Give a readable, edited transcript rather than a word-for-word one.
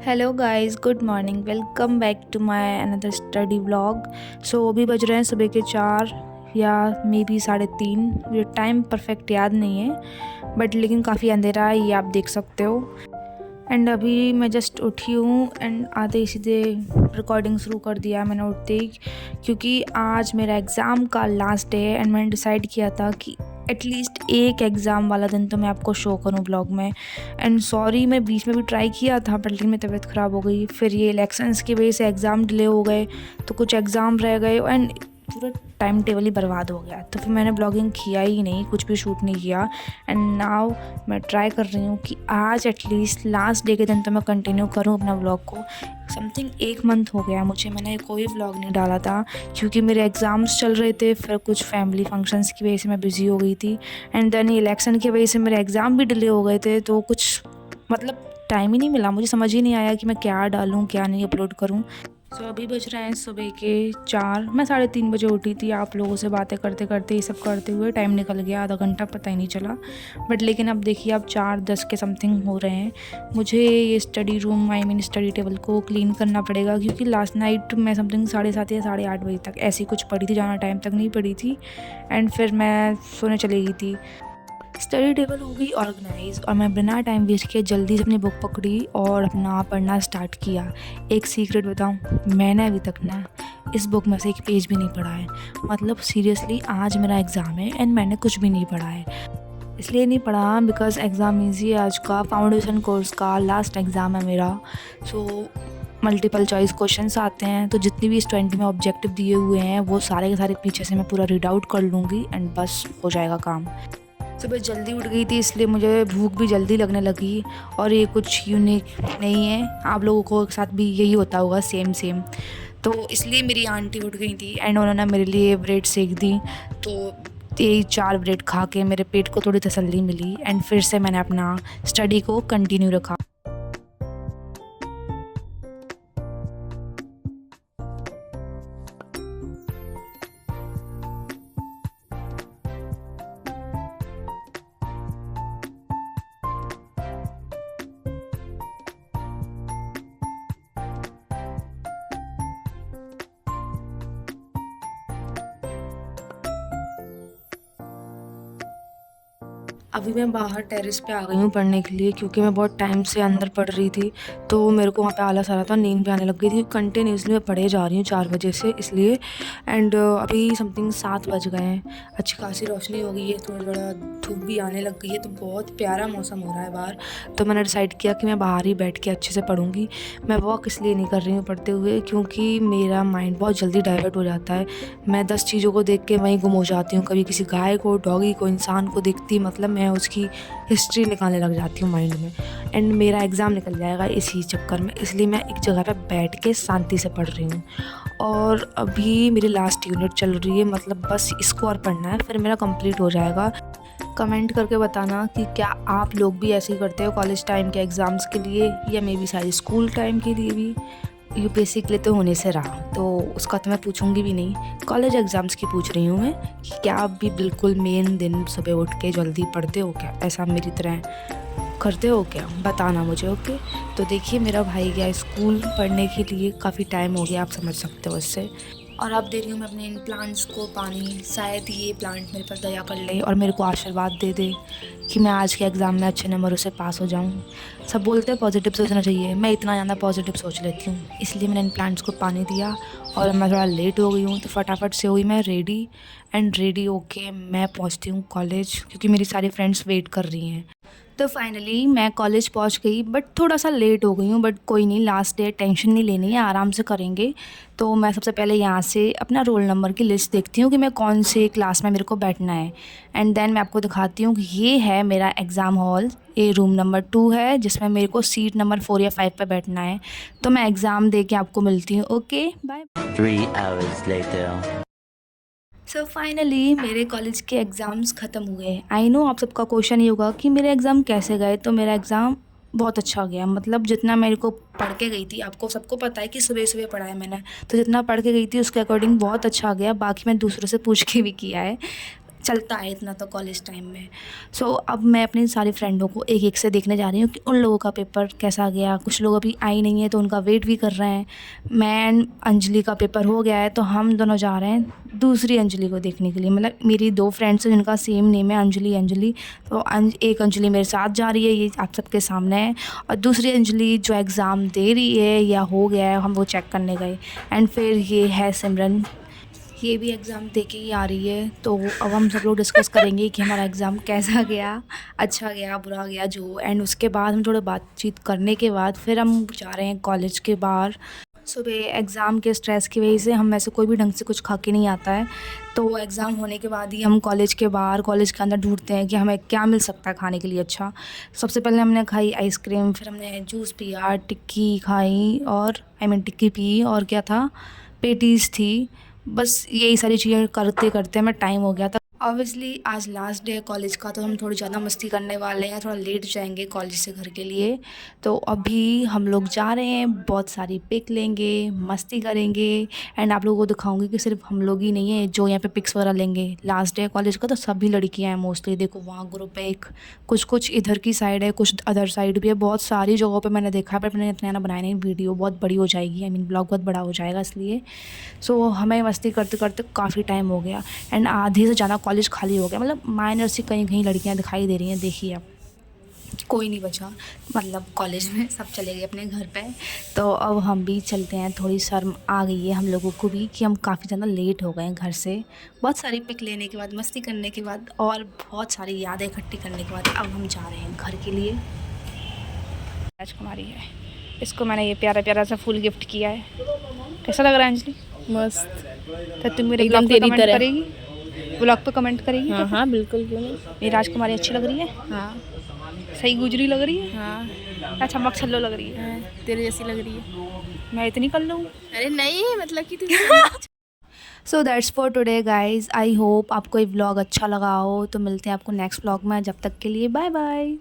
Hello guys, good morning. Welcome back to my another study vlog. So अभी बज रहे हैं सुबह के 4 या मे बी 3:30। ये टाइम परफेक्ट याद नहीं है बट लेकिन काफ़ी अंधेरा है, ये आप देख सकते हो। एंड अभी मैं जस्ट उठी हूँ एंड आते ही सीधे रिकॉर्डिंग शुरू कर दिया मैंने उठते ही, क्योंकि आज मेरा एग्ज़ाम का लास्ट डे है एंड मैंने डिसाइड किया था कि एटलीस्ट एक एग्ज़ाम वाला दिन तो मैं आपको शो करूँ ब्लॉग में। एंड सॉरी, मैं बीच में भी ट्राई किया था बट लेकिन मेरी तबीयत ख़राब हो गई, फिर ये इलेक्शंस की वजह से एग्ज़ाम डिले हो गए, तो कुछ एग्ज़ाम रह गए एंड पूरा टाइम टेबल ही बर्बाद हो गया। तो फिर मैंने ब्लॉगिंग किया ही नहीं, कुछ भी शूट नहीं किया। एंड नाउ मैं ट्राई कर रही हूँ कि आज एटलीस्ट लास्ट डे के दिन तो मैं कंटिन्यू करूँ अपना ब्लॉग को। समथिंग 1 मंथ हो गया मुझे, मैंने कोई ब्लॉग नहीं डाला था क्योंकि मेरे एग्ज़ाम्स चल रहे थे, फिर कुछ फैमिली फंक्शंस की वजह से मैं बिज़ी हो गई थी एंड देन इलेक्शन की वजह से मेरे एग्ज़ाम भी डिले हो गए थे, तो कुछ मतलब टाइम ही नहीं मिला। मुझे समझ ही नहीं आया कि मैं क्या डालूँ क्या नहीं अपलोड करूँ। सो अभी बज रहे हैं सुबह के 4। मैं 3:30 बजे उठी थी। आप लोगों से बातें करते करते ये सब करते हुए टाइम निकल गया, आधा घंटा पता ही नहीं चला। बट लेकिन अब देखिए, अब 4:10 के समथिंग हो रहे हैं। मुझे ये स्टडी रूम स्टडी टेबल को क्लीन करना पड़ेगा क्योंकि लास्ट नाइट मैं समथिंग 7:30 या 8:30 बजे तक ऐसी कुछ पढ़ी थी, ज़्यादा टाइम तक नहीं पढ़ी थी एंड फिर मैं सोने चली गई थी। स्टडी टेबल हो गई ऑर्गेनाइज और मैं बिना टाइम वेस्ट किए जल्दी से अपनी बुक पकड़ी और अपना पढ़ना स्टार्ट किया। एक सीक्रेट बताऊं, मैंने अभी तक ना इस बुक में से एक पेज भी नहीं पढ़ा है। मतलब सीरियसली आज मेरा एग्ज़ाम है एंड मैंने कुछ भी नहीं पढ़ा है। इसलिए नहीं पढ़ा बिकॉज़ एग्ज़ाम ईजी है, आज का फाउंडेशन कोर्स का लास्ट एग्ज़ाम है मेरा। सो मल्टीपल चॉइस क्वेश्चंस आते हैं, तो जितनी भी इस 20 में ऑब्जेक्टिव दिए हुए हैं वो सारे के सारे पीछे से मैं पूरा रीड आउट कर लूँगी एंड बस हो जाएगा काम। सुबह जल्दी उठ गई थी इसलिए मुझे भूख भी जल्दी लगने लगी और ये कुछ यूनिक नहीं है, आप लोगों को के साथ भी यही होता होगा सेम सेम। तो इसलिए मेरी आंटी उठ गई थी एंड उन्होंने मेरे लिए ब्रेड सेक दी, तो यही 4 ब्रेड खा के मेरे पेट को थोड़ी तसल्ली मिली एंड फिर से मैंने अपना स्टडी को कंटिन्यू रखा। अभी मैं बाहर टेरेस पे आ गई हूँ पढ़ने के लिए क्योंकि मैं बहुत टाइम से अंदर पढ़ रही थी, तो मेरे को वहाँ पे आलस आ रहा था, नींद भी आने लग गई थी। कंटिन्यूसली मैं पढ़े जा रही हूँ 4 बजे से इसलिए। एंड अभी समथिंग 7 बज गए हैं, अच्छी खासी रोशनी हो गई है, थोड़ा धूप भी आने लग गई है, तो बहुत प्यारा मौसम हो रहा है बाहर। तो मैंने डिसाइड किया कि मैं बाहर ही बैठ के अच्छे से पढ़ूँगी। मैं वॉक इसलिए नहीं कर रही हूँ पढ़ते हुए क्योंकि मेरा माइंड बहुत जल्दी डाइवर्ट हो जाता है। मैं 10 चीज़ों को देख के वहीं गुम हो जाती हूँ, कभी किसी गाय को, डॉगी को, इंसान को देखती, मतलब मैं उसकी हिस्ट्री निकालने लग जाती हूँ माइंड में एंड मेरा एग्ज़ाम निकल जाएगा इसी चक्कर में। इसलिए मैं एक जगह पे बैठ के शांति से पढ़ रही हूँ और अभी मेरी लास्ट यूनिट चल रही है, मतलब बस इसको और पढ़ना है फिर मेरा कंप्लीट हो जाएगा। कमेंट करके बताना कि क्या आप लोग भी ऐसे ही करते हो कॉलेज टाइम के एग्ज़ाम्स के लिए या मे बी सारी स्कूल टाइम के लिए भी। यूपीएससी के लिए तो होने से रहा, तो उसका तो मैं पूछूंगी भी नहीं, कॉलेज एग्ज़ाम्स की पूछ रही हूँ मैं कि क्या आप भी बिल्कुल मेन दिन सुबह उठ के जल्दी पढ़ते हो क्या, ऐसा मेरी तरह करते हो क्या, बताना मुझे। ओके, तो देखिए मेरा भाई गया स्कूल पढ़ने के लिए, काफ़ी टाइम हो गया, आप समझ सकते हो इससे। और अब दे रही हूँ मैं अपने इन प्लांट्स को पानी, शायद ये प्लांट मेरे पर दया कर ले और मेरे को आशीर्वाद दे दे कि मैं आज के एग्ज़ाम में अच्छे नंबरों से पास हो जाऊँ। सब बोलते हैं पॉजिटिव सोचना चाहिए, मैं इतना ज़्यादा पॉजिटिव सोच लेती हूँ, इसलिए मैंने इन प्लांट्स को पानी दिया और मैं थोड़ा लेट हो गई हूँ, तो फटाफट से हुई मैं रेडी एंड रेडी होके मैं पहुँचती हूँ कॉलेज क्योंकि मेरी सारी फ्रेंड्स वेट कर रही हैं। तो फाइनली मैं कॉलेज पहुंच गई बट थोड़ा सा लेट हो गई हूँ, बट कोई नहीं, लास्ट डे, टेंशन नहीं लेनी है, आराम से करेंगे। तो मैं सबसे पहले यहाँ से अपना रोल नंबर की लिस्ट देखती हूँ कि मैं कौन से क्लास में मेरे को बैठना है एंड देन मैं आपको दिखाती हूँ कि ये है मेरा एग्ज़ाम हॉल, ये रूम नंबर 2 है जिसमें मेरे को सीट नंबर 4 या 5 पे बैठना है। तो मैं एग्ज़ाम दे के आपको मिलती हूँ। Okay, bye. 3 hours later. So finally मेरे कॉलेज के एग्ज़ाम्स ख़त्म हुए। आई नो आप सबका क्वेश्चन ये होगा कि मेरे एग्ज़ाम कैसे गए, तो मेरा एग्ज़ाम बहुत अच्छा गया। मतलब जितना मेरे को पढ़ के गई थी, आपको सबको पता है कि सुबह-सुबह पढ़ा है मैंने, तो जितना पढ़ के गई थी उसके अकॉर्डिंग बहुत अच्छा गया। बाकी मैं दूसरों से पूछ के भी किया है। चलता है इतना तो कॉलेज टाइम में। सो अब मैं अपनी सारी फ्रेंडों को एक एक से देखने जा रही हूँ कि उन लोगों का पेपर कैसा गया। कुछ लोग अभी आई नहीं है तो उनका वेट भी कर रहे हैं। मैं एंड अंजलि का पेपर हो गया है तो हम दोनों जा रहे हैं दूसरी अंजलि को देखने के लिए। मतलब मेरी 2 फ्रेंड्स हैं जिनका सेम नेम है अंजलि। तो एक अंजलि मेरे साथ जा रही है, ये आप सबके सामने है, और दूसरी अंजलि जो एग्ज़ाम दे रही है या हो गया है, हम वो चेक करने गए। एंड फिर ये है सिमरन, ये भी एग्ज़ाम दे के ही आ रही है। तो अब हम सब लोग डिस्कस करेंगे कि हमारा एग्ज़ाम कैसा गया, अच्छा गया, बुरा गया जो। एंड उसके बाद हम थोड़ा बातचीत करने के बाद फिर हम जा रहे हैं कॉलेज के बाहर। सुबह एग्ज़ाम के स्ट्रेस की वजह से हम में से कोई भी ढंग से कुछ खा के नहीं आता है, तो एग्ज़ाम होने के बाद ही हम कॉलेज के बाहर, कॉलेज के अंदर ढूंढते हैं कि हमें क्या मिल सकता है खाने के लिए अच्छा। सबसे पहले हमने खाई आइसक्रीम, फिर हमने जूस पिया, टिक्की खाई, और टिक्की पी, और क्या था, पेटीज़ थी। बस यही सारी चीज़ें करते करते हमें टाइम हो गया था। ऑब्वियसली आज लास्ट डे है कॉलेज का, तो हम थोड़ी ज़्यादा मस्ती करने वाले हैं, थोड़ा लेट जाएंगे कॉलेज से घर के लिए। तो अभी हम लोग जा रहे हैं, बहुत सारी पिक लेंगे, मस्ती करेंगे, एंड आप लोगों को दिखाऊंगी कि सिर्फ हम लोग ही नहीं है जो यहाँ पे पिक्स वगैरह लेंगे। लास्ट डे है कॉलेज का तो सभी लड़कियाँ हैं मोस्टली। देखो वहाँ ग्रुप है एक, कुछ इधर की साइड है, कुछ अदर साइड भी है। बहुत सारी जगहों पर मैंने देखा है, पर मैंने इतना बनाया नहीं, वीडियो बहुत बड़ी हो जाएगी, ब्लॉग बहुत बड़ा हो जाएगा इसलिए। सो हमें मस्ती करते करते काफ़ी टाइम हो गया, एंड आधे से ज़्यादा कॉलेज खाली हो गया। मतलब माइनर से कहीं कहीं लड़कियां दिखाई दे रही हैं, देखिए अब कोई नहीं बचा, मतलब कॉलेज में सब चले गए अपने घर पे। तो अब हम भी चलते हैं। थोड़ी शर्म आ गई है हम लोगों को भी कि हम काफ़ी ज़्यादा लेट हो गए हैं घर से। बहुत सारी पिक लेने के बाद, मस्ती करने के बाद, और बहुत सारी यादें इकट्ठी करने के बाद अब हम जा रहे हैं घर के लिए। राजकुमारी है, इसको मैंने ये प्यारा प्यारा सा फूल गिफ्ट किया है। कैसा लग रहा है अंजलि? मस्त, तो तुम मेरे एकदम ब्लॉग पे तेरी कमेंट तरह। करेगी? ब्लॉग पे कमेंट करेगी? हाँ हाँ बिल्कुल, क्यों नहीं। मेरी राजकुमारी अच्छी लग रही है? हाँ सही गुजरी लग रही है? हाँ या चमक छल्लो लग रही है? तेरे जैसी लग रही है। मैं इतनी कर लूँ? अरे नहीं, मतलब कि तू so that's for today guys. I hope आपको ये व्लॉग अच्छा लगा हो। तो मिलते हैं आपको नेक्स्ट व्लॉग में, जब तक के लिए बाय बाय।